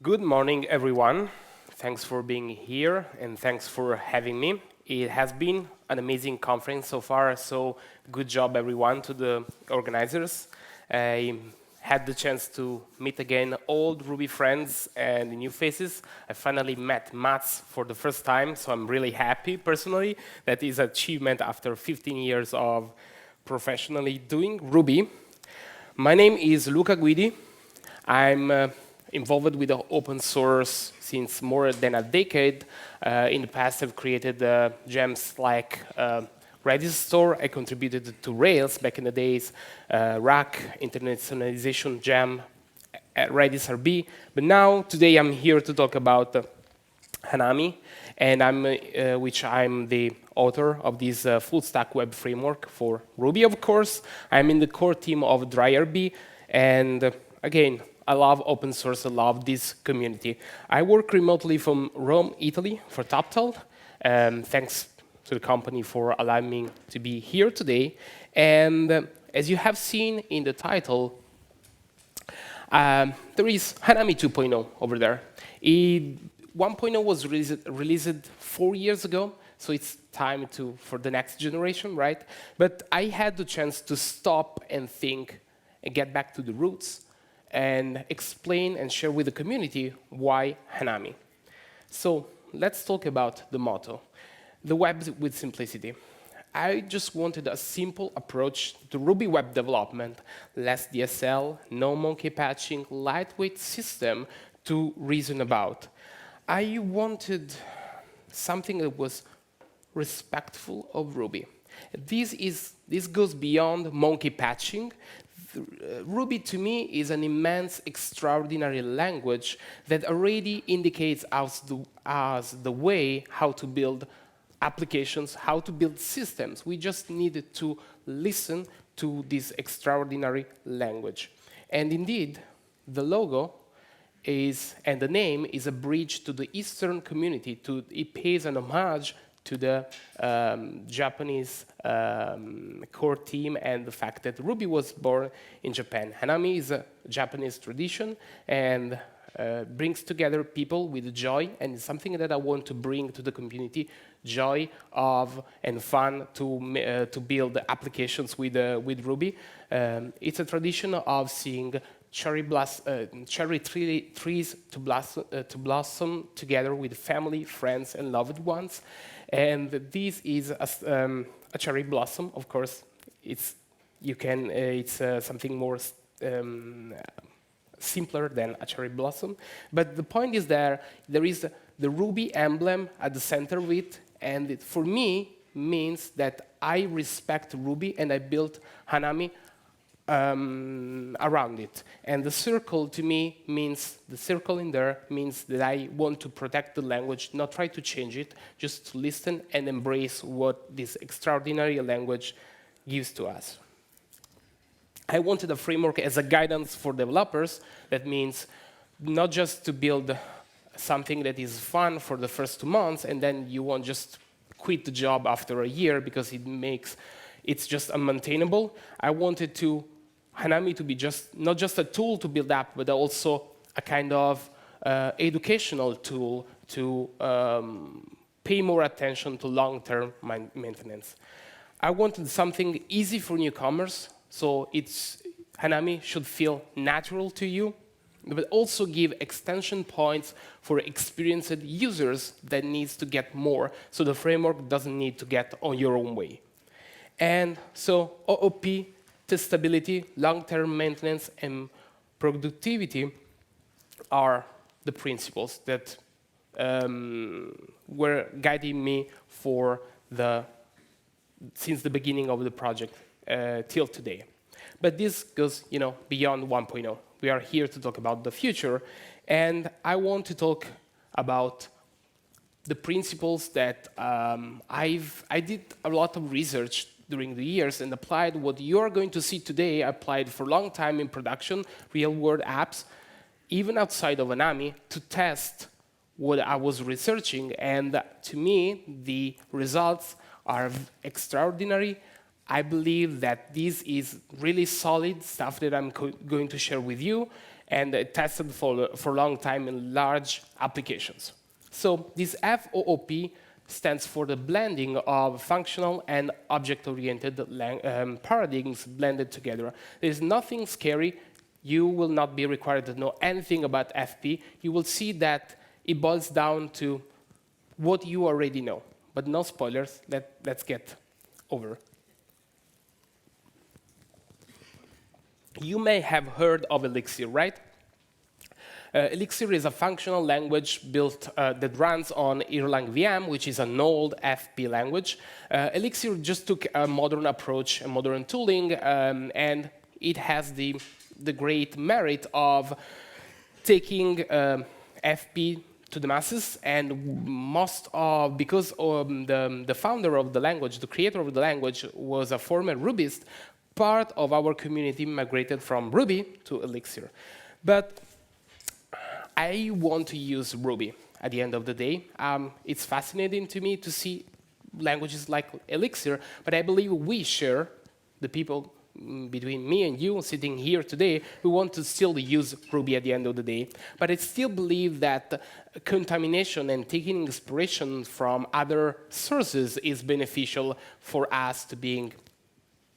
Good morning, everyone. Thanks for being here and thanks for having me. It has been an amazing conference so far, so good job, everyone, to the organizers. I had the chance to meet again old Ruby friends and new faces. I finally met Mats for the first time, so I'm really happy, personally. That is an achievement after 15 years of professionally doing Ruby. My name is Luca Guidi. I'm involved with the open source since more than a decade. In the past, I've created gems like Redis store. I contributed to Rails back in the days, Rack, internationalization gem, at Redis RB. But now, today, I'm here to talk about Hanami, and which I'm the author of this full stack web framework for Ruby, of course. I'm in the core team of DryRB, and again, I love open source, I love this community. I work remotely from Rome, Italy for TopTal. Thanks to the company for allowing me to be here today. And as you have seen in the title, there is Hanami 2.0 over there. 1.0 was released 4 years ago, so it's time for the next generation, right? But I had the chance to stop and think and get back to the roots and explain and share with the community why Hanami. So let's talk about the motto, the web with simplicity. I just wanted a simple approach to Ruby web development, less DSL, no monkey patching, lightweight system to reason about. I wanted something that was respectful of Ruby. This goes beyond monkey patching. Ruby, to me, is an immense, extraordinary language that already indicates us the way how to build applications, how to build systems. We just needed to listen to this extraordinary language. And indeed, the logo and the name is a bridge to the Eastern community. It pays an homage to the Japanese core team and the fact that Ruby was born in Japan. Hanami is a Japanese tradition and brings together people with joy, and it's something that I want to bring to the community, joy of and fun to build applications with Ruby. It's a tradition of seeing cherry trees to blossom together with family, friends, and loved ones. And this is a cherry blossom, of course. It's something more simpler than a cherry blossom. But the point is there is the Ruby emblem at the center of it, and it, for me, means that I respect Ruby and I built Hanami around it. And the circle to me means, the circle in there means that I want to protect the language, not try to change it, just listen and embrace what this extraordinary language gives to us. I wanted a framework as a guidance for developers. That means not just to build something that is fun for the first 2 months and then you won't just quit the job after a year because it's just unmaintainable. I wanted Hanami to be not just a tool to build up, but also a kind of educational tool to pay more attention to long-term maintenance. I wanted something easy for newcomers, so Hanami should feel natural to you, but also give extension points for experienced users that needs to get more, so the framework doesn't need to get on your own way. And so OOP, testability, long-term maintenance, and productivity are the principles that were guiding me since the beginning of the project till today. But this goes, beyond 1.0. We are here to talk about the future, and I want to talk about the principles that I did a lot of research during the years and applied what you're going to see today. I applied for a long time in production, real-world apps, even outside of Hanami, to test what I was researching. And to me, the results are extraordinary. I believe that this is really solid stuff that I'm going to share with you. and tested for a long time in large applications. So this FOOP stands for the blending of functional and object-oriented paradigms blended together. There's nothing scary. You will not be required to know anything about FP. You will see that it boils down to what you already know. But no spoilers. Let's get over. You may have heard of Elixir, right? Elixir is a functional language built that runs on Erlang VM, which is an old FP language. Elixir just took a modern approach, a modern tooling, and it has the great merit of taking FP to the masses, and because the founder of the language, the creator of the language, was a former Rubyist, part of our community migrated from Ruby to Elixir. But I want to use Ruby at the end of the day. It's fascinating to me to see languages like Elixir, but I believe we share, the people between me and you sitting here today, we want to still use Ruby at the end of the day. But I still believe that contamination and taking inspiration from other sources is beneficial for us to being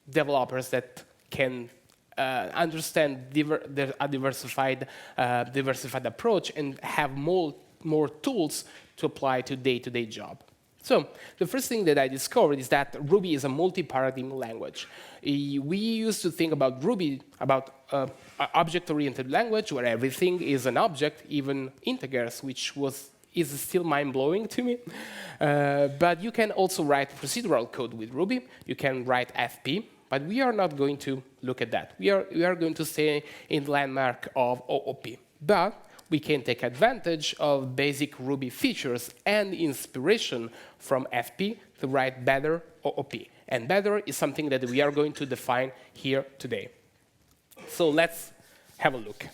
developers that can understand a diversified approach and have more tools to apply to day-to-day job. So the first thing that I discovered is that Ruby is a multi-paradigm language. We used to think about Ruby, about object-oriented language, where everything is an object, even integers, which is still mind-blowing to me. But you can also write procedural code with Ruby. You can write FP. But we are not going to look at that. We are going to stay in the landmark of OOP. But we can take advantage of basic Ruby features and inspiration from FP to write better OOP. And better is something that we are going to define here today. So let's have a look.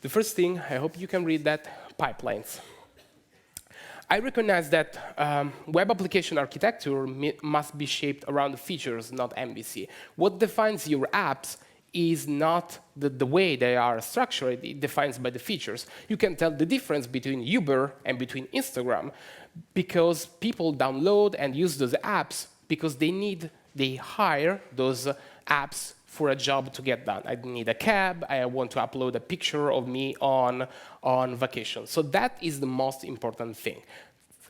The first thing, I hope you can read that, pipelines. I recognize that web application architecture must be shaped around the features, not MVC. What defines your apps is not the way they are structured, it defines by the features. You can tell the difference between Uber and between Instagram because people download and use those apps because they hire those apps for a job to get done. I need a cab, I want to upload a picture of me on vacation. So that is the most important thing.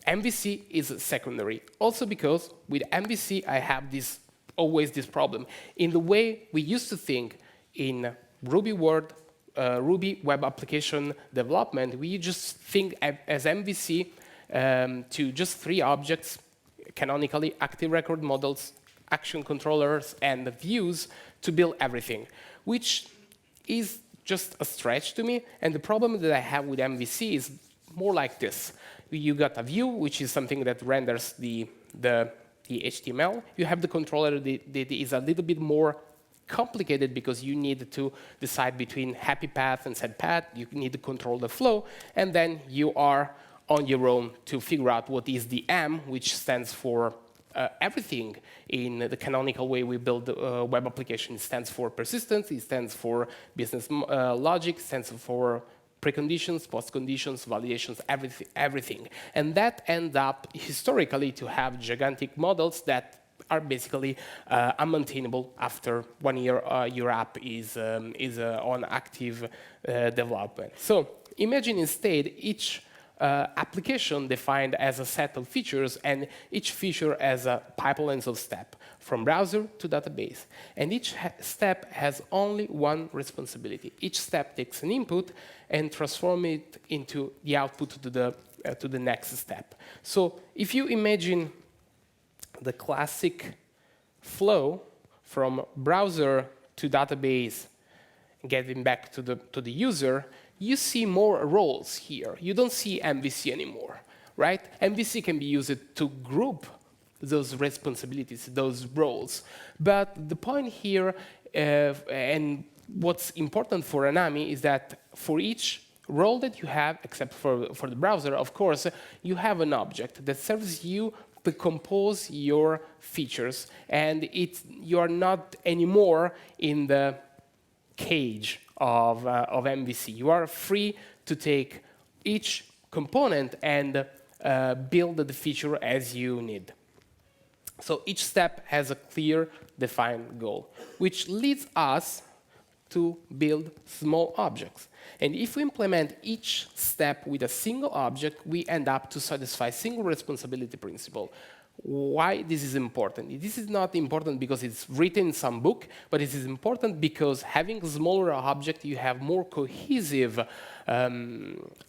MVC is secondary. Also because with MVC, I have always this problem. In the way we used to think in Ruby world, Ruby web application development, we just think as MVC to just 3 objects, canonically active record models, action controllers, and views to build everything, which is just a stretch to me. And the problem that I have with MVC is more like this. You got a view, which is something that renders the HTML. You have the controller that is a little bit more complicated because you need to decide between happy path and sad path. You need to control the flow. And then you are on your own to figure out what is the M, which stands for everything in the canonical way we build web application. It stands for persistence, it stands for business logic, it stands for preconditions, postconditions, validations, everything. And that ends up historically to have gigantic models that are basically unmaintainable after 1 year your app is on active development. So imagine instead each application defined as a set of features and each feature as a pipelines of step from browser to database. And each step has only one responsibility. Each step takes an input and transforms it into the output to the next step. So if you imagine the classic flow from browser to database, getting back to the user, you see more roles here. You don't see MVC anymore, right? MVC can be used to group those responsibilities, those roles. But the point here, and what's important for Anami, is that for each role that you have, except for the browser, of course, you have an object that serves you to compose your features. And you are not anymore in the cage of MVC. You are free to take each component and build the feature as you need. So each step has a clear, defined goal, which leads us to build small objects. And if we implement each step with a single object, we end up to satisfy single responsibility principle. Why this is important? This is not important because it's written in some book, but it is important because having a smaller object, you have more cohesive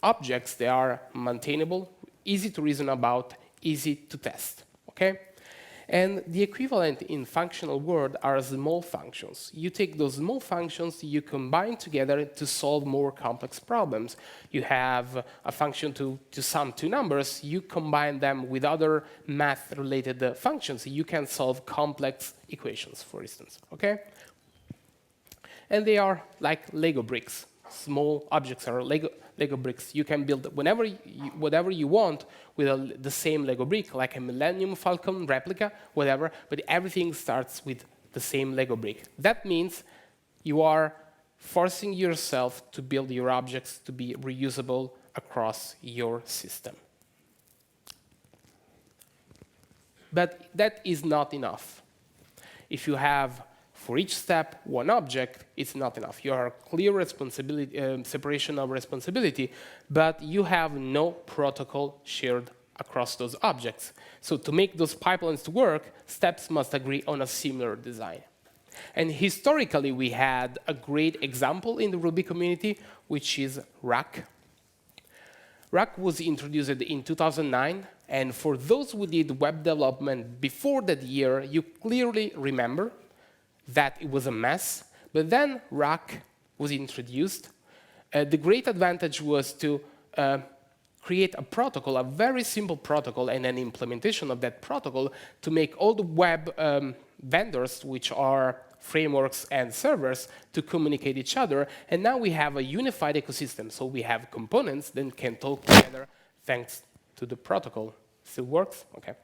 objects. They are maintainable, easy to reason about, easy to test. Okay? And the equivalent in functional world are small functions. You take those small functions, you combine together to solve more complex problems. You have a function to sum two numbers, you combine them with other math-related functions. You can solve complex equations, for instance, okay? And they are like Lego bricks. Small objects are Lego bricks. You can build whatever you want with the same Lego brick, like a Millennium Falcon replica, whatever, but everything starts with the same Lego brick. That means you are forcing yourself to build your objects to be reusable across your system. But that is not enough. If you have for each step, one object, it's not enough. You are clear responsibility, separation of responsibility, but you have no protocol shared across those objects. So to make those pipelines work, steps must agree on a similar design. And historically, we had a great example in the Ruby community, which is Rack. Rack was introduced in 2009, and for those who did web development before that year, you clearly remember that it was a mess, but then Rack was introduced. The great advantage was to create a protocol, a very simple protocol, and an implementation of that protocol to make all the web vendors, which are frameworks and servers, to communicate each other. And now we have a unified ecosystem. So we have components that can talk together thanks to the protocol. Still works? OK.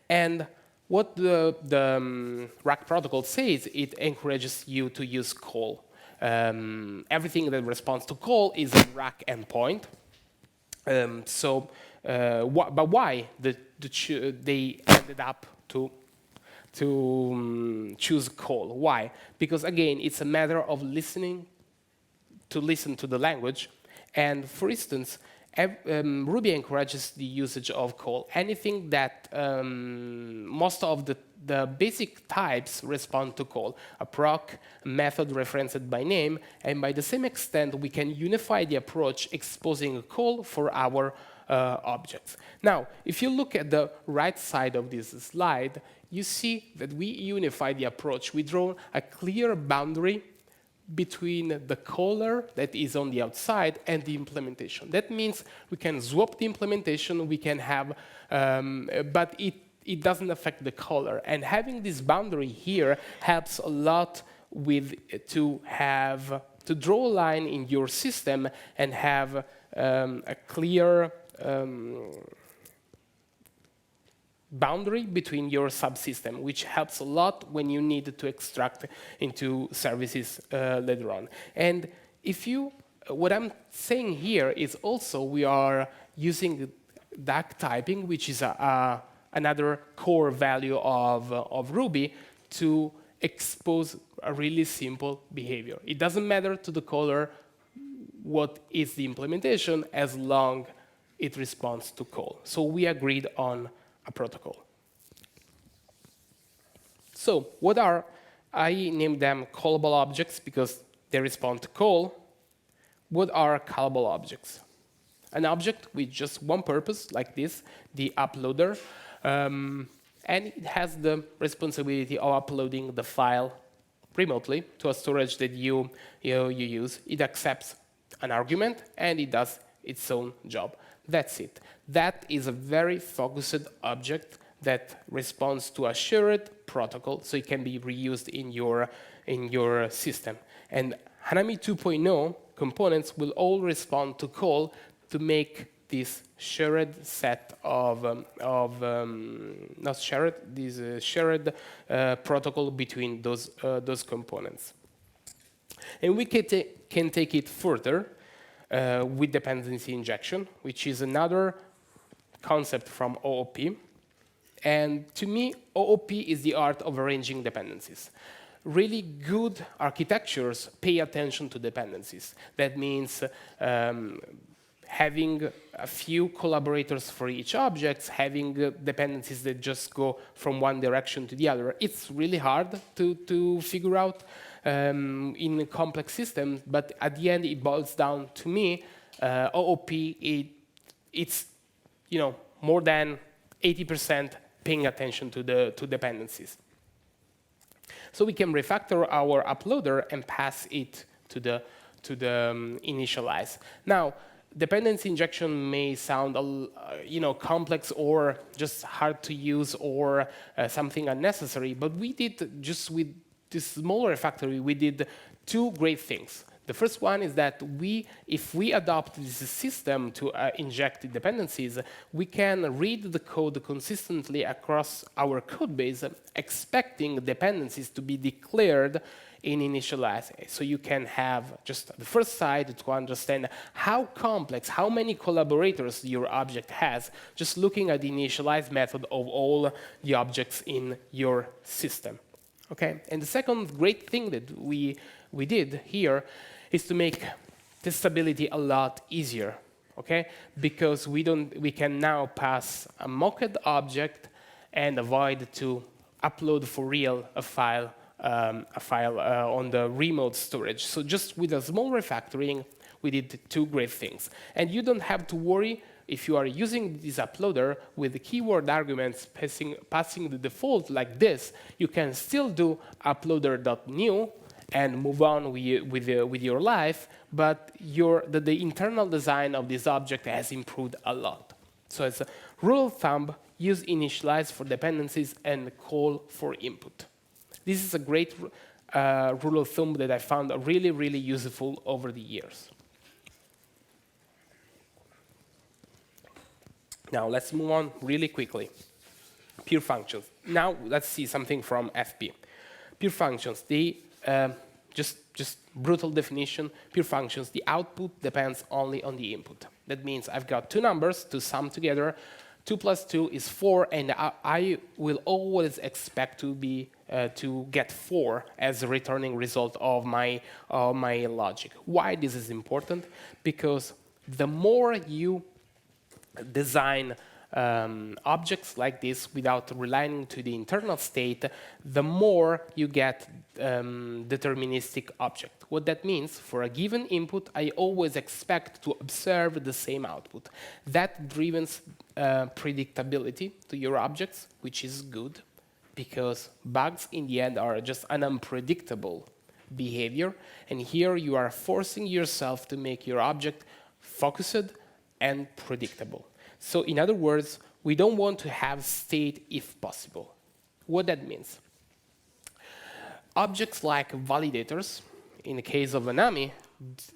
And what the Rack protocol says, it encourages you to use call. Everything that responds to call is a Rack endpoint. But why they ended up to choose call? Why? Because again, it's a matter of listen to the language. And for instance, Ruby encourages the usage of call. Anything that most of the basic types respond to call. A proc, a method referenced by name, and by the same extent, we can unify the approach exposing a call for our objects. Now, if you look at the right side of this slide, you see that we unify the approach. We draw a clear boundary between the caller that is on the outside and the implementation. That means we can swap the implementation, we can have, but it doesn't affect the caller. And having this boundary here helps a lot with to draw a line in your system and have a clear boundary between your subsystem, which helps a lot when you need to extract into services later on. And what I'm saying here is also we are using DAC typing, which is another core value of Ruby, to expose a really simple behavior. It doesn't matter to the caller what is the implementation as long it responds to call. So we agreed on a protocol. So I named them callable objects because they respond to call. What are callable objects? An object with just one purpose, like this, the uploader, and it has the responsibility of uploading the file remotely to a storage that you use. It accepts an argument, and it does its own job. That's it. That is a very focused object that responds to a shared protocol, so it can be reused in your system. And Hanami 2.0 components will all respond to call to make this shared set of shared protocol between those components. And we can take it further with dependency injection, which is another concept from OOP. And to me, OOP is the art of arranging dependencies. Really good architectures pay attention to dependencies. That means having a few collaborators for each object, having dependencies that just go from one direction to the other. It's really hard to figure out in a complex system, but at the end it boils down to me, OOP, it's more than 80% paying attention to dependencies. So we can refactor our uploader and pass it to the initialize. Now, dependency injection may sound complex or just hard to use or something unnecessary, but we did just with this small refactory, we did two great things. The first one is that if we adopt this system to inject dependencies, we can read the code consistently across our code base, expecting dependencies to be declared in initialize. So you can have just the first side to understand how complex, how many collaborators your object has, just looking at the initialize method of all the objects in your system. Okay, and the second great thing that we did here is to make testability a lot easier, okay? Because we can now pass a mocked object and avoid to upload for real a file on the remote storage. So just with a small refactoring, we did two great things. And you don't have to worry if you are using this uploader with the keyword arguments passing the default like this. You can still do uploader.new and move on with your life, but the internal design of this object has improved a lot. So as a rule of thumb, use initialize for dependencies and call for input. This is a great rule of thumb that I found really, really useful over the years. Now let's move on really quickly. Pure functions. Now let's see something from FP. Pure functions, just brutal definition, pure functions, the output depends only on the input. That means I've got two numbers to sum together. 2 plus 2 is 4, and I will always expect to get 4 as a returning result of my logic. Why this is important? Because the more you design objects like this without relying to the internal state, the more you get deterministic object. What that means, for a given input, I always expect to observe the same output. That drives predictability to your objects, which is good, because bugs in the end are just an unpredictable behavior. And here you are forcing yourself to make your object focused and predictable. So in other words, we don't want to have state if possible. What that means? Objects like validators, in the case of Anami,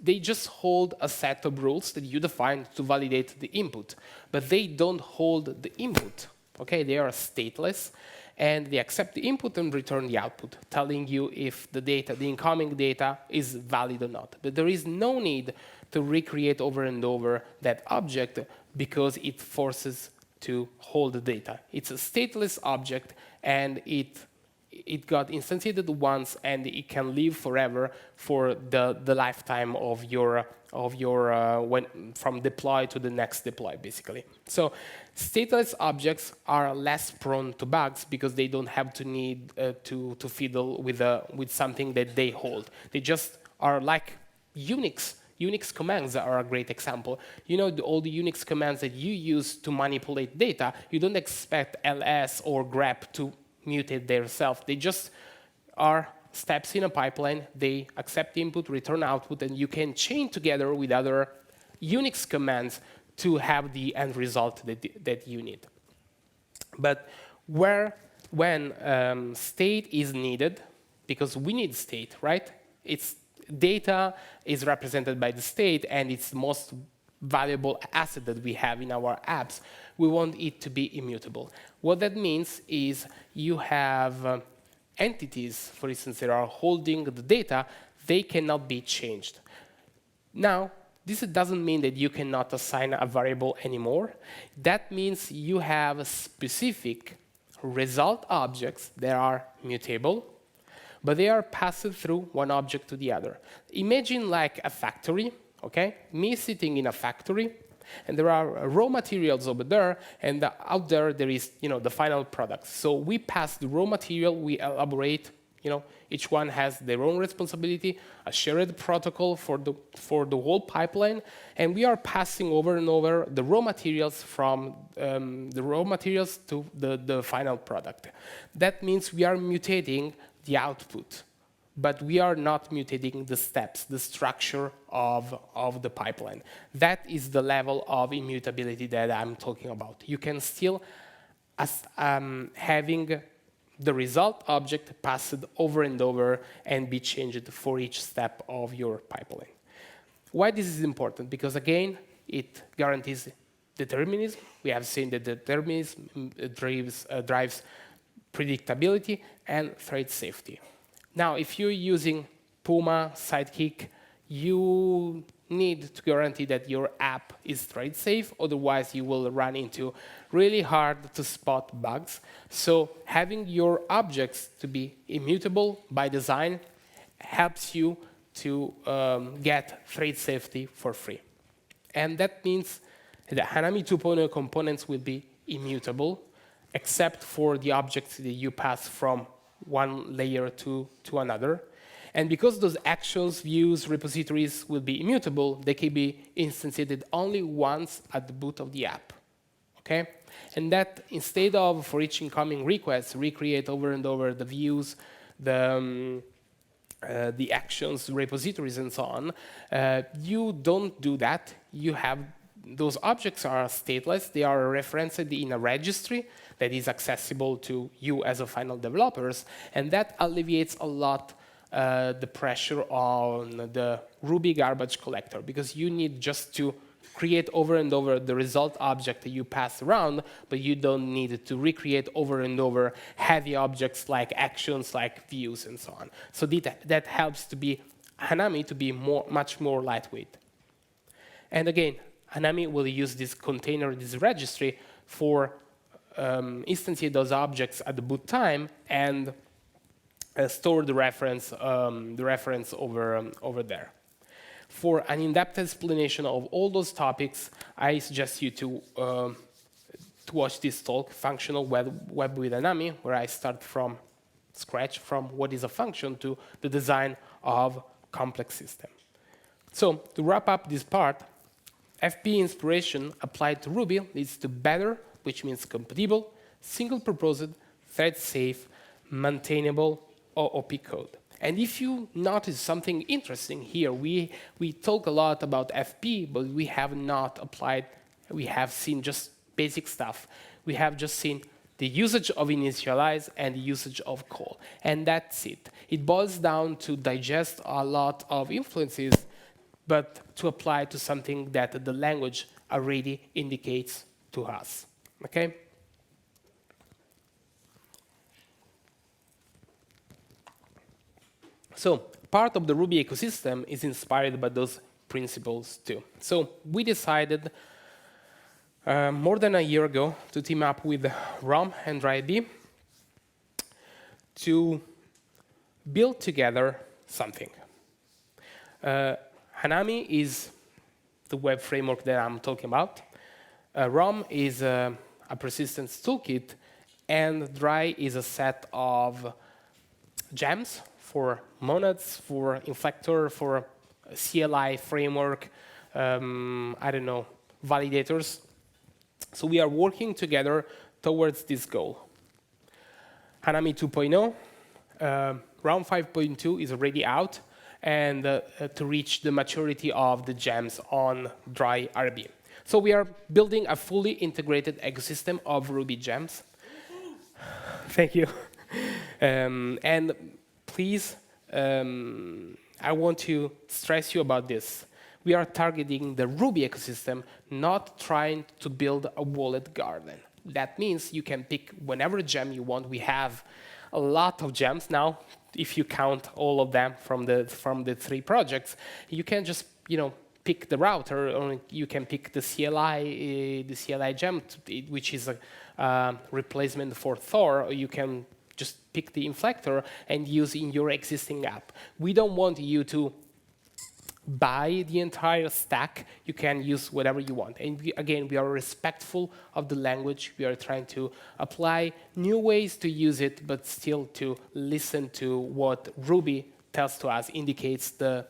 they just hold a set of rules that you define to validate the input, but they don't hold the input. Okay, they are stateless, and they accept the input and return the output, telling you if the incoming data is valid or not. But there is no need to recreate over and over that object because it forces to hold the data. It's a stateless object, and it got instantiated once, and it can live forever for the lifetime of your from deploy to the next deploy, basically. So stateless objects are less prone to bugs because they don't have to need to fiddle with something that they hold. They just are like Unix. Unix commands are a great example. You know, all the Unix commands that you use to manipulate data, you don't expect ls or grep to mutate themselves. They just are steps in a pipeline. They accept input, return output, and you can chain together with other Unix commands to have the end result that you need. But when state is needed, because we need state, right? Data is represented by the state, and it's the most valuable asset that we have in our apps. We want it to be immutable. What that means is you have entities, for instance, that are holding the data. they cannot be changed. Now, this doesn't mean that you cannot assign a variable anymore. That means you have specific result objects that are mutable, but they are passed through one object to the other. Imagine like a factory, okay? Me sitting in a factory, and there are raw materials over there, and out there there is, the final product. So we pass the raw material, we elaborate. Each one has their own responsibility, a shared protocol for the whole pipeline, and we are passing over and over the raw materials from the raw materials to the final product. That means we are mutating the output, but we are not mutating the steps, the structure of the pipeline. That is the level of immutability that I'm talking about. You can still, having the result object passed over and over and be changed for each step of your pipeline. Why this is important? Because again, it guarantees determinism. We have seen that determinism drives predictability and thread safety. Now, if you're using Puma, Sidekick, you need to guarantee that your app is thread safe, otherwise you will run into really hard to spot bugs. So having your objects to be immutable by design helps you to get thread safety for free. And that means that Hanami 2.0 components will be immutable, except for the objects that you pass from one layer to another. And because those actions, views, repositories will be immutable, they can be instantiated only once at the boot of the app. Okay? And that instead of, for each incoming request, recreate over and over the views, the actions, repositories, and so on, you don't do that. You have those objects are stateless. They are referenced in a registry that is accessible to you as a final developers, and that alleviates a lot the pressure on the Ruby garbage collector, because you need just to create over and over the result object that you pass around, but you don't need to recreate over and over heavy objects like actions, like views, and so on. So that helps to be Hanami to be much more lightweight. And again, Hanami will use this container, this registry, for instantiate those objects at the boot time and store the reference over there. For an in-depth explanation of all those topics, I suggest you to watch this talk, Functional Web with Hanami, where I start from scratch, from what is a function to the design of complex system. So to wrap up this part, FP inspiration applied to Ruby leads to better, which means compatible, single-proposed, thread-safe, maintainable OOP code. And if you notice something interesting here, we talk a lot about FP, but we have not applied, we have seen just basic stuff. We have just seen the usage of initialize and the usage of call. And that's it. It boils down to digest a lot of influences, but to apply to something that the language already indicates to us. Okay? So part of the Ruby ecosystem is inspired by those principles too. So we decided more than a year ago to team up with Rom and DryB to build together something. Hanami is the web framework that I'm talking about. Rom is a persistence toolkit, and Dry is a set of gems for monads, for inflector, for CLI framework, I don't know, validators. So we are working together towards this goal. Hanami 2.0, round 5.2 is already out, and to reach the maturity of the gems on Dry RB. So we are building a fully integrated ecosystem of Ruby gems. Thank you. And please, I want to stress you about this. We are targeting the Ruby ecosystem, not trying to build a wallet garden. That means you can pick whenever gem you want. We have a lot of gems now, if you count all of them from the 3 projects, you can just pick the router, or you can pick the CLI gem, which is a replacement for Thor, or you can just pick the inflector and use in your existing app. We don't want you to buy the entire stack. You can use whatever you want. And again, we are respectful of the language. We are trying to apply new ways to use it, but still to listen to what Ruby tells to us, indicates the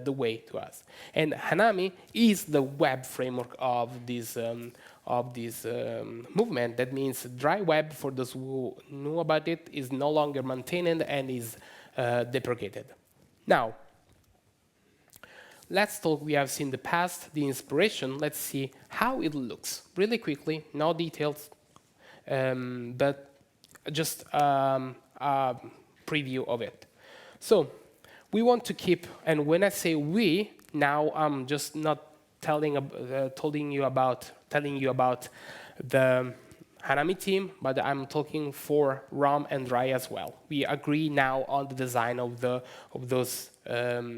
way to us. And Hanami is the web framework of this movement. That means dry web, for those who knew about it, is no longer maintained and is deprecated. Now, let's talk. We have seen the past, the inspiration. Let's see how it looks really quickly. No details, but just a preview of it. So we want to keep, and when I say we, now I'm just not telling you about the Hanami team, but I'm talking for ROM and Dry as well. We agree now on the design of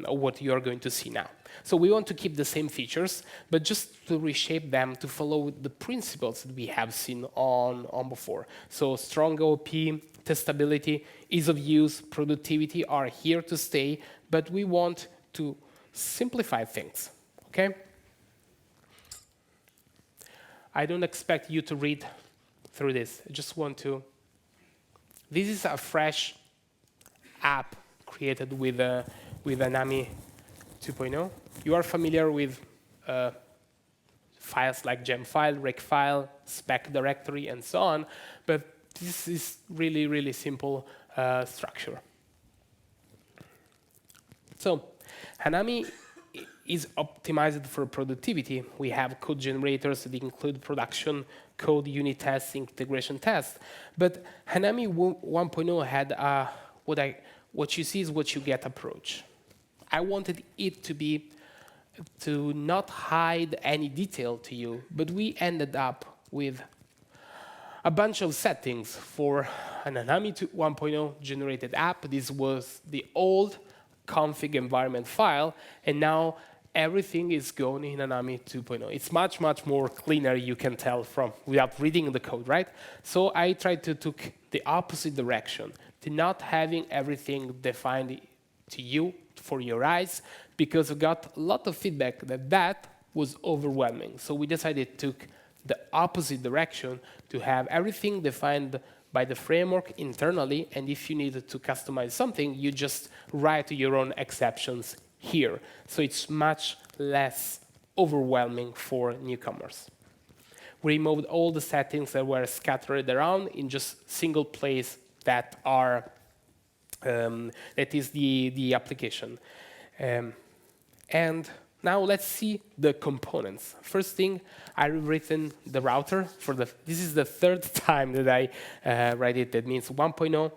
what you are going to see now. So we want to keep the same features, but just to reshape them to follow the principles that we have seen on before. So strong OP, testability, ease of use, productivity are here to stay, but we want to simplify things, okay? I don't expect you to read through this. I just want to. This is a fresh app created with Hanami 2.0. You are familiar with files like gem file, rec file, spec directory, and so on, but this is really, really simple structure. So Hanami is optimized for productivity. We have code generators that include production code, unit tests, integration tests. But Hanami 1.0 had what you see is what you get approach. I wanted it to not hide any detail to you, but we ended up with a bunch of settings for an Hanami 1.0 generated app. This was the old config environment file, and now everything is going in Hanami 2.0. It's much, much more cleaner, you can tell from without reading the code, right? So I tried to take the opposite direction, to not having everything defined to you for your eyes, because we got a lot of feedback that was overwhelming. So we decided to take the opposite direction, to have everything defined by the framework internally, and if you needed to customize something, you just write your own exceptions here. So it's much less overwhelming for newcomers. We removed all the settings that were scattered around in just single place that is the application. And now let's see the components. First thing, I've written the router for this is the third time that I write it. That means 1.0,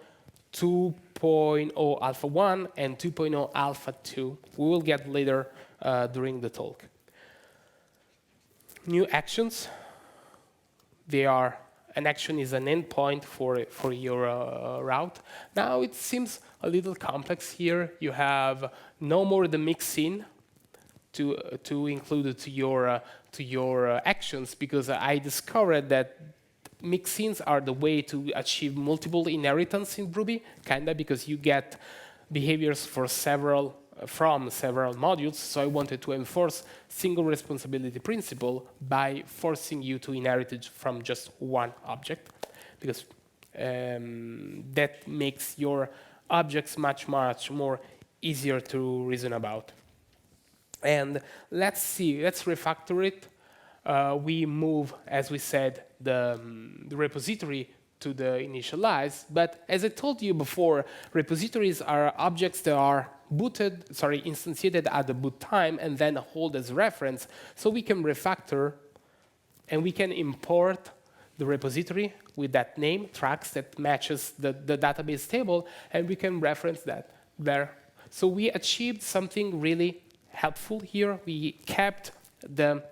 2.0 alpha 1, and 2.0 alpha 2. We will get later during the talk. New actions. An action is an endpoint for your route. Now it seems a little complex here. You have no more the mixin to include to your actions, because I discovered that mixins are the way to achieve multiple inheritance in Ruby, kinda, because you get behaviors from several modules. So I wanted to enforce single responsibility principle by forcing you to inherit it from just one object, because that makes your objects much more easier to reason about. And let's refactor it. We move, as we said, the repository to the initialize. But as I told you before, repositories are objects that are instantiated at the boot time and then hold as reference. So we can refactor and we can import the repository with that name, tracks that matches the database table, and we can reference that there. So we achieved something really helpful here. We kept the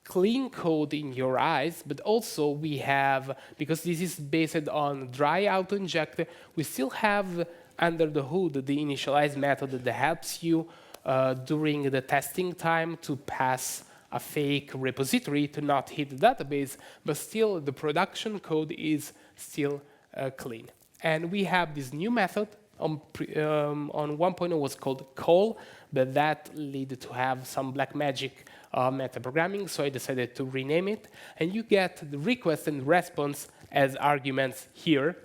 clean code in your eyes, but also we have, because this is based on dry auto-inject, we still have under the hood the initialize method that helps you during the testing time to pass a fake repository to not hit the database, but still the production code is still clean. And we have this new method on 1.0 was called call, but that led to have some black magic meta programming, so I decided to rename it. And you get the request and response as arguments here.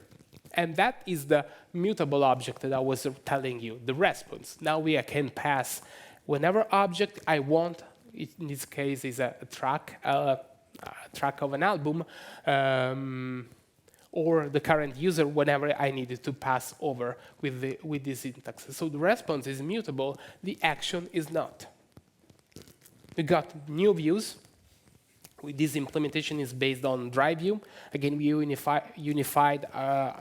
And that is the mutable object that I was telling you, the response. Now we can pass whenever object I want. In this case, is a track of an album, or the current user whenever I needed to pass over with this syntax. So the response is mutable, the action is not. We got new views. This implementation is based on dry view. Again, we unified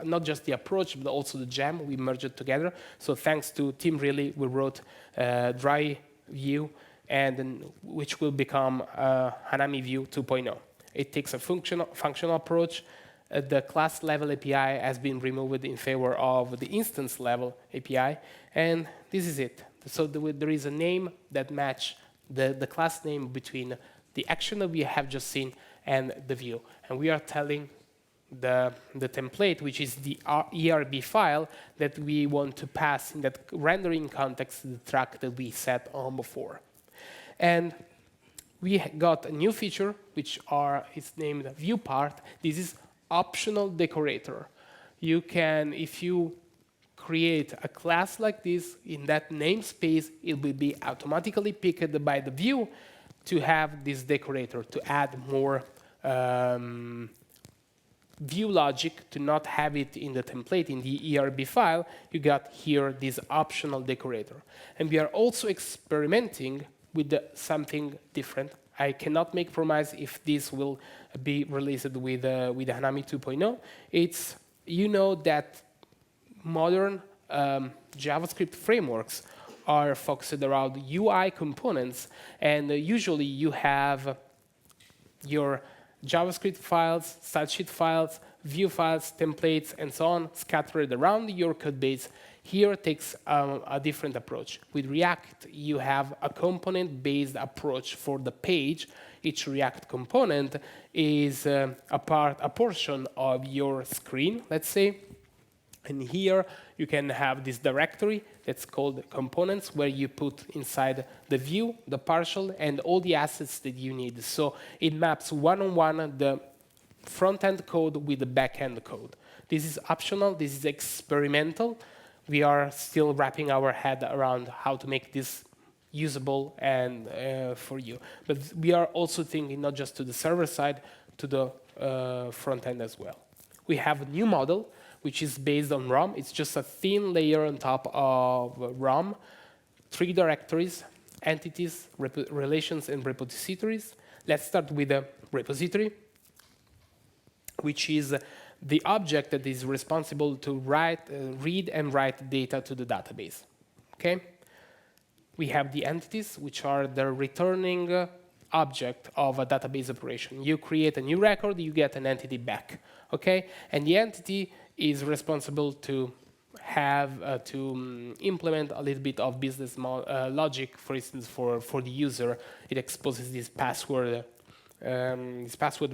not just the approach, but also the gem. We merged it together. So thanks to Tim Riley, we wrote dry view, and then, which will become Hanami View 2.0. It takes a functional approach. The class level API has been removed in favor of the instance level API, and this is it. So there is a name that matches the class name between the action that we have just seen and the view. And we are telling the template, which is the ERB file, that we want to pass in that rendering context the track that we set on before. And we got a new feature, which is named view part. This is optional decorator. You can, if you create a class like this in that namespace, it will be automatically picked by the view to have this decorator, to add more view logic, to not have it in the template, in the ERB file. You got here this optional decorator. And we are also experimenting with something different. I cannot make promise if this will be released with Hanami 2.0. It's, you know that modern JavaScript frameworks are focused around UI components, and usually you have your JavaScript files, stylesheet files, view files, templates, and so on scattered around your code base. Here takes a different approach. With React, you have a component-based approach for the page. Each React component is a portion of your screen, let's say. And here you can have this directory that's called components, where you put inside the view, the partial, and all the assets that you need. So it maps one-on-one the front-end code with the back-end code. This is optional. This is experimental. We are still wrapping our head around how to make this usable and for you. But we are also thinking not just to the server side, to the front end as well. We have a new model, which is based on ROM. It's just a thin layer on top of ROM, 3 directories, entities, relations, and repositories. Let's start with the repository, which is the object that is responsible to read and write data to the database. Okay? We have the entities, which are the returning object of a database operation. You create a new record, you get an entity back. Okay? And the entity is responsible to have to implement a little bit of business logic. For instance, for the user, it exposes this password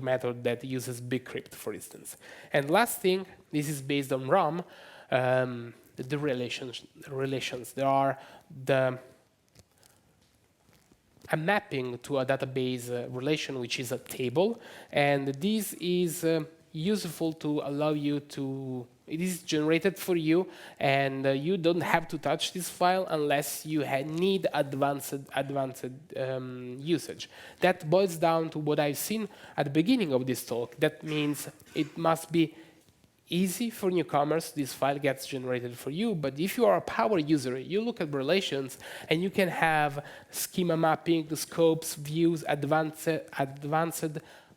method that uses bcrypt, for instance. And last thing, this is based on ROM, the relations. There are a mapping to a database relation, which is a table, and this is useful to allow you to, it is generated for you, and you don't have to touch this file unless you need advanced usage. That boils down to what I've seen at the beginning of this talk. That means it must be easy for newcomers. This file gets generated for you, but if you are a power user, you look at relations, and you can have schema mapping, the scopes, views, advanced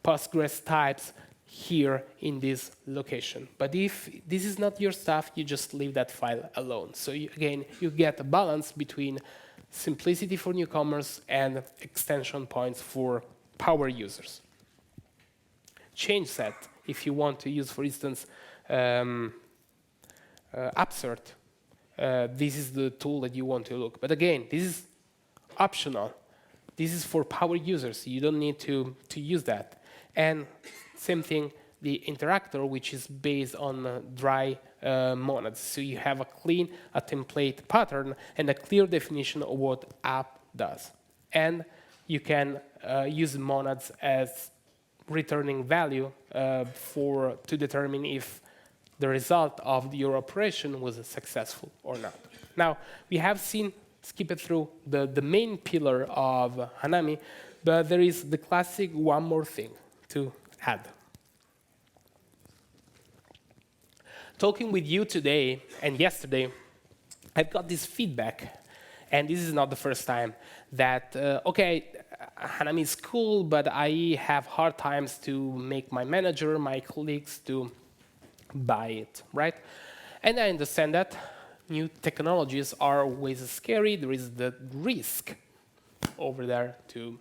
Postgres types, here in this location. But if this is not your stuff, you just leave that file alone. So again, you get a balance between simplicity for newcomers and extension points for power users. Change set, if you want to use, for instance, upsert, this is the tool that you want to look. But again, this is optional. This is for power users. You don't need to use that. And same thing, the interactor, which is based on dry monads. So you have a clean, a template pattern, and a clear definition of what app does. And you can use monads as returning value to determine if the result of your operation was successful or not. Now, we have seen, skip it through, the main pillar of Hanami, but there is the classic one more thing to add. Talking with you today and yesterday, I've got this feedback, and this is not the first time, that, okay, Hanami is cool, but I have hard times to make my manager, my colleagues to buy it, right? And I understand that new technologies are always scary. There is the risk over there to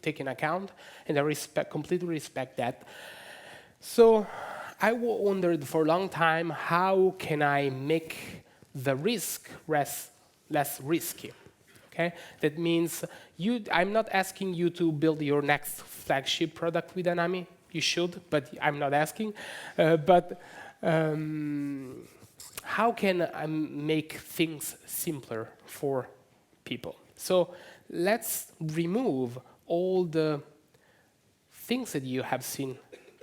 take into account, and I completely respect that. So I wondered for a long time, how can I make the risk less risky? Okay? That means I'm not asking you to build your next flagship product with Hanami. You should, but I'm not asking. How can I make things simpler for people? So let's remove all the things that you have seen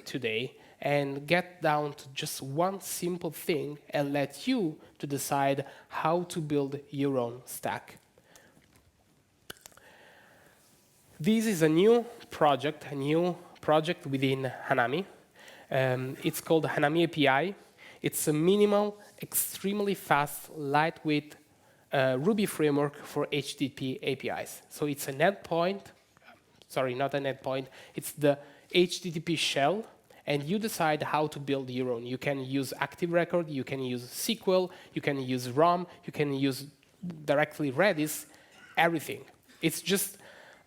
today and get down to just one simple thing and let you to decide how to build your own stack. This is a new project within Hanami. It's called Hanami API. It's a minimal, extremely fast, lightweight Ruby framework for HTTP APIs. So it's an endpoint, sorry, not an endpoint, it's the HTTP shell, and you decide how to build your own. You can use Active Record, you can use SQL, you can use ROM, you can use directly Redis, everything. It's just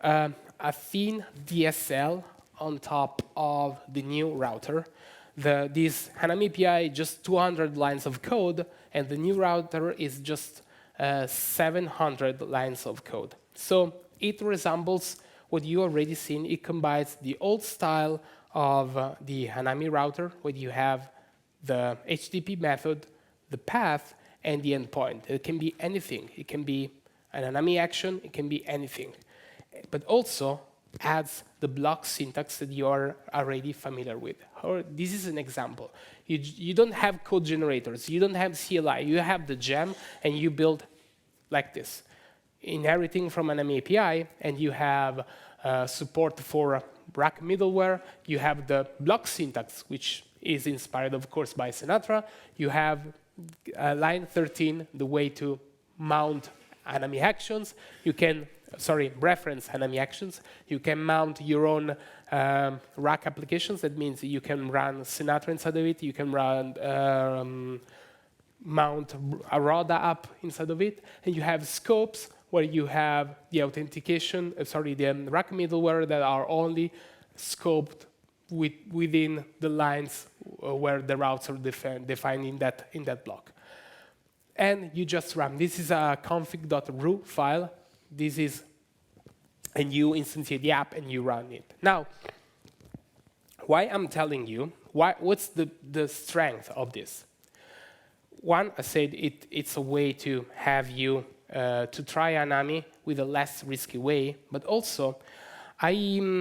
a thin DSL on top of the new router. This Hanami API just 200 lines of code, and the new router is just 700 lines of code. So it resembles what you already seen. It combines the old style of the Hanami router, where you have the HTTP method, the path, and the endpoint. It can be anything. It can be an Hanami action. It can be anything. But also adds the block syntax that you are already familiar with. This is an example. You don't have code generators. You don't have CLI. You have the gem, and you build like this, inheriting from an API, and you have support for rack middleware. You have the block syntax, which is inspired, of course, by Sinatra. You have line 13, the way to mount Hanami actions. You can reference Hanami actions. You can mount your own rack applications. That means you can run Sinatra inside of it. You can run mount a RODA app inside of it. And you have scopes where you have the authentication, the rack middleware that are only scoped within the lines where the routes are defined in that block. And you just run. This is a config.ru file. And you instantiate the app and you run it. Now, why I'm telling you, what's the strength of this? One, I said it's a way to have you to try Hanami with a less risky way, but also I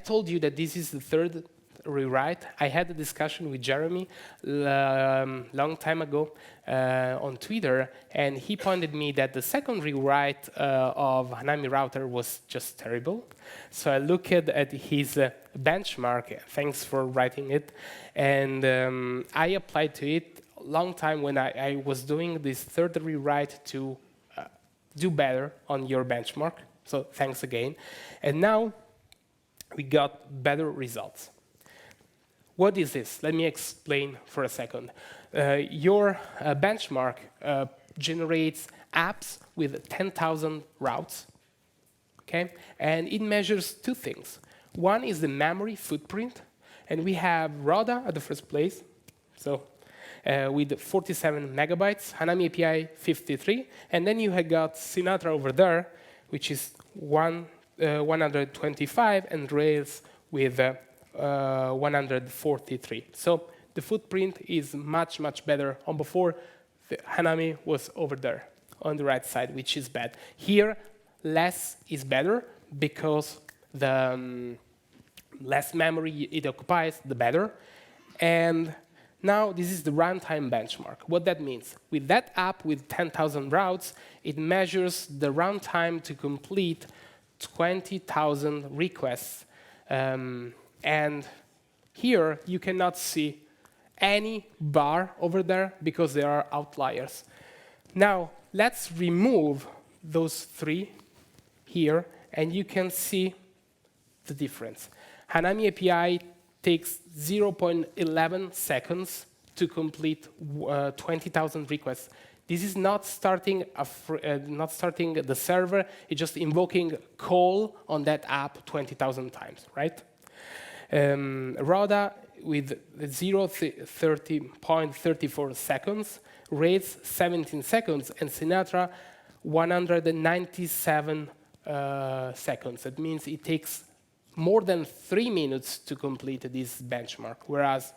told you that this is the third rewrite. I had a discussion with Jeremy long time ago on Twitter, and he pointed me that the second rewrite of Hanami router was just terrible. So I looked at his benchmark, thanks for writing it, and I applied to it a long time when I was doing this third rewrite to do better on your benchmark. So thanks again. And now we got better results. What is this? Let me explain for a second. Your benchmark generates apps with 10,000 routes, okay? And it measures two things. One is the memory footprint, and we have RODA at the first place. So with 47 megabytes, Hanami API 53, and then you have got Sinatra over there, which is 125, and Rails with 143. So the footprint is much, much better on before. The Hanami was over there on the right side, which is bad. Here, less is better because the less memory it occupies, the better. And now this is the runtime benchmark. What that means, with that app with 10,000 routes, it measures the runtime to complete 20,000 requests. And here you cannot see any bar over there because there are outliers. Now, let's remove those three here, and you can see the difference. Hanami API takes 0.11 seconds to complete 20,000 requests. This is not starting the server, it's just invoking call on that app 20,000 times, right? RODA with 0.34 seconds, Rails 17 seconds, and Sinatra 197 seconds. That means it takes more than 3 minutes to complete this benchmark, whereas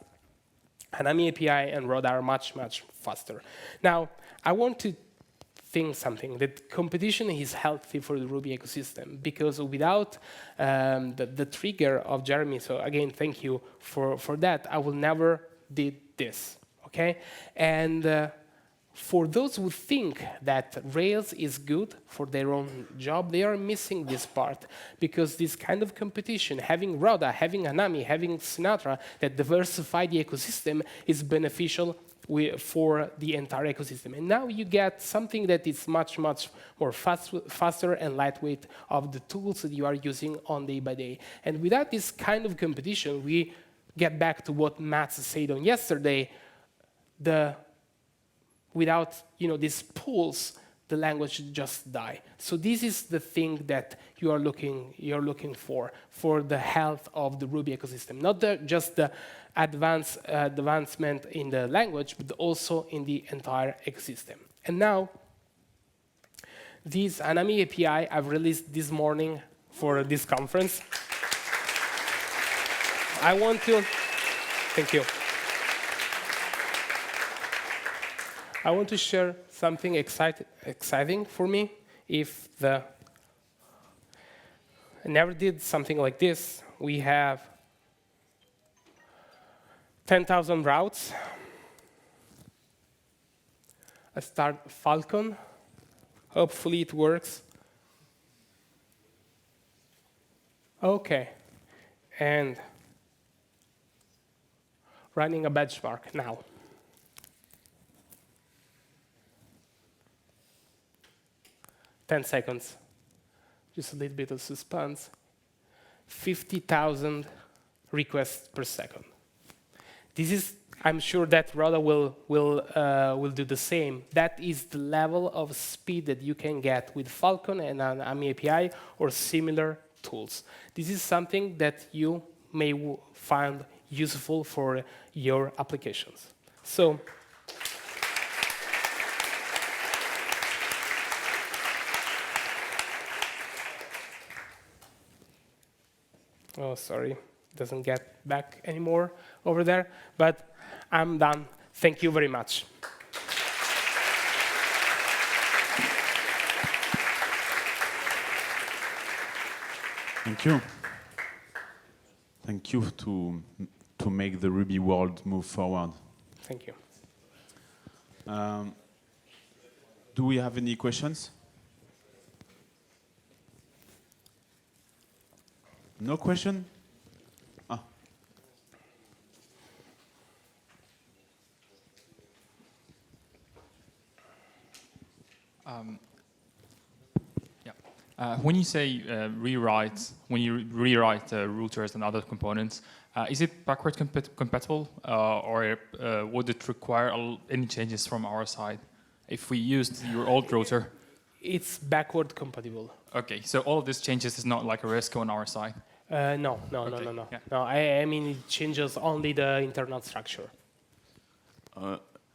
Hanami API and RODA are much, much faster. Now, I want to think something, that competition is healthy for the Ruby ecosystem, because without the trigger of Jeremy, so again, thank you for that, I will never did this, okay? And for those who think that Rails is good for their own job, they are missing this part, because this kind of competition, having RODA, having Hanami, having Sinatra, that diversify the ecosystem is beneficial for the entire ecosystem. And now you get something that is much, much more faster and lightweight of the tools that you are using on day by day. And without this kind of competition, we get back to what Matt said on yesterday, without these pools, the language just die. So this is the thing that you're looking for the health of the Ruby ecosystem. Not just the advancement in the language, but also in the entire ecosystem. And now, this Hanami API I've released this morning for this conference. I want to, thank you. I want to share something exciting for me. I never did something like this. We have 10,000 routes. I start Falcon. Hopefully it works. OK. And running a benchmark now. 10 seconds, just a little bit of suspense. 50,000 requests per second. This is, I'm sure that RODA will do the same. That is the level of speed that you can get with Falcon and an Hanami API or similar tools. This is something that you may find useful for your applications. So. Oh, sorry, doesn't get back anymore over there, but I'm done. Thank you very much. Thank you. Thank you to make the Ruby world move forward. Thank you. Do we have any questions? No question? Ah. When you say rewrite, when you rewrite routers and other components, is it backward compatible, or would it require any changes from our side if we used your old router? It's backward compatible. Okay, so all of these changes is not like a risk on our side? No. Yeah. No, I mean, it changes only the internal structure.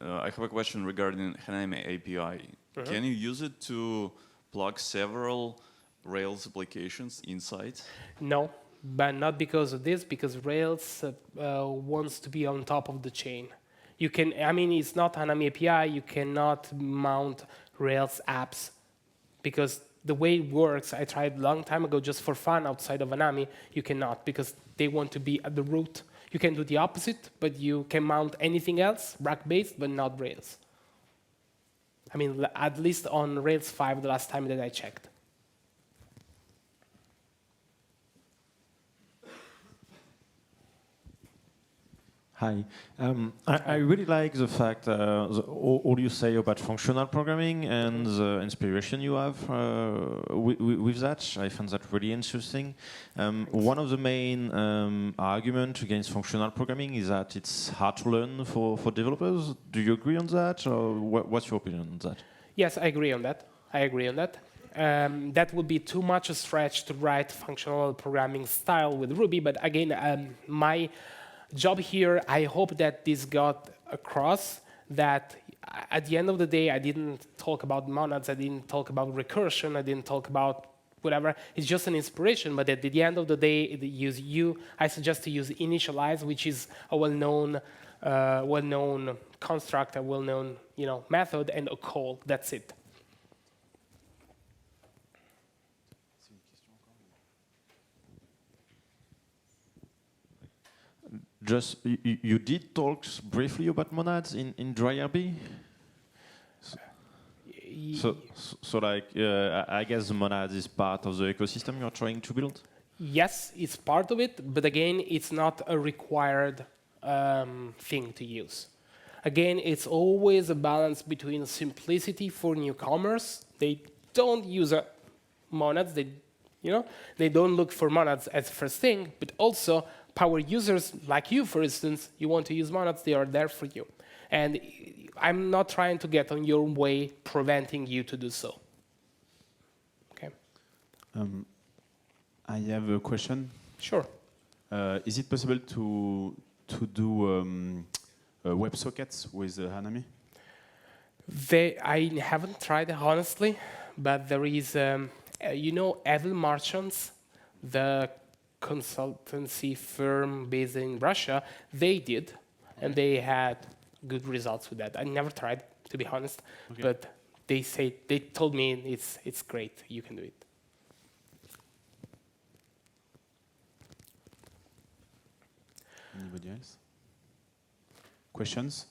I have a question regarding Hanami API. Can you use it to plug several Rails applications inside? No, but not because of this, because Rails wants to be on top of the chain. You can, I mean, it's not Hanami API, you cannot mount Rails apps because the way it works, I tried a long time ago just for fun outside of Hanami, you cannot because they want to be at the root. You can do the opposite, but you can mount anything else, rack-based, but not Rails. I mean, at least on Rails 5 the last time that I checked. Hi. I really like the fact, all you say about functional programming and the inspiration you have with that. I find that really interesting. One of the main arguments against functional programming is that it's hard to learn for developers. Do you agree on that, or what's your opinion on that? Yes, I agree on that. I agree on that. That would be too much a stretch to write functional programming style with Ruby, but again, my job here, I hope that this got across that at the end of the day, I didn't talk about monads, I didn't talk about recursion, I didn't talk about whatever. It's just an inspiration, but at the end of the day, I suggest to use initialize, which is a well-known construct, a well-known method, and a call. That's it. Just, you did talk briefly about monads in DryRB? So like, I guess the monads is part of the ecosystem you're trying to build? Yes, it's part of it, but again, it's not a required thing to use. Again, it's always a balance between simplicity for newcomers. They don't use monads, they don't look for monads as first thing, but also power users like you, for instance, you want to use monads, they are there for you. And I'm not trying to get on your way, preventing you to do so. Okay. I have a question. Sure. Is it possible to do WebSockets with Hanami? I haven't tried it, honestly, but there is, Evil Marchants, the consultancy firm based in Russia, they did, and they had good results with that. I never tried, to be honest, but they told me it's great. You can do it. Anybody else? Questions?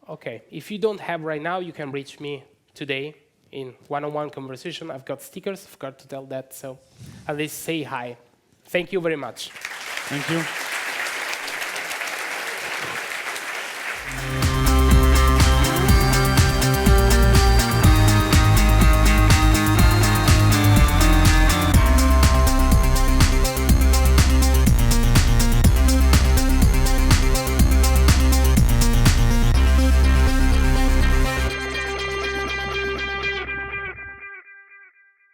Okay. If you don't have right now, you can reach me today in one-on-one conversation. I've got stickers. I forgot to tell that, so at least say hi. Thank you very much. Thank you.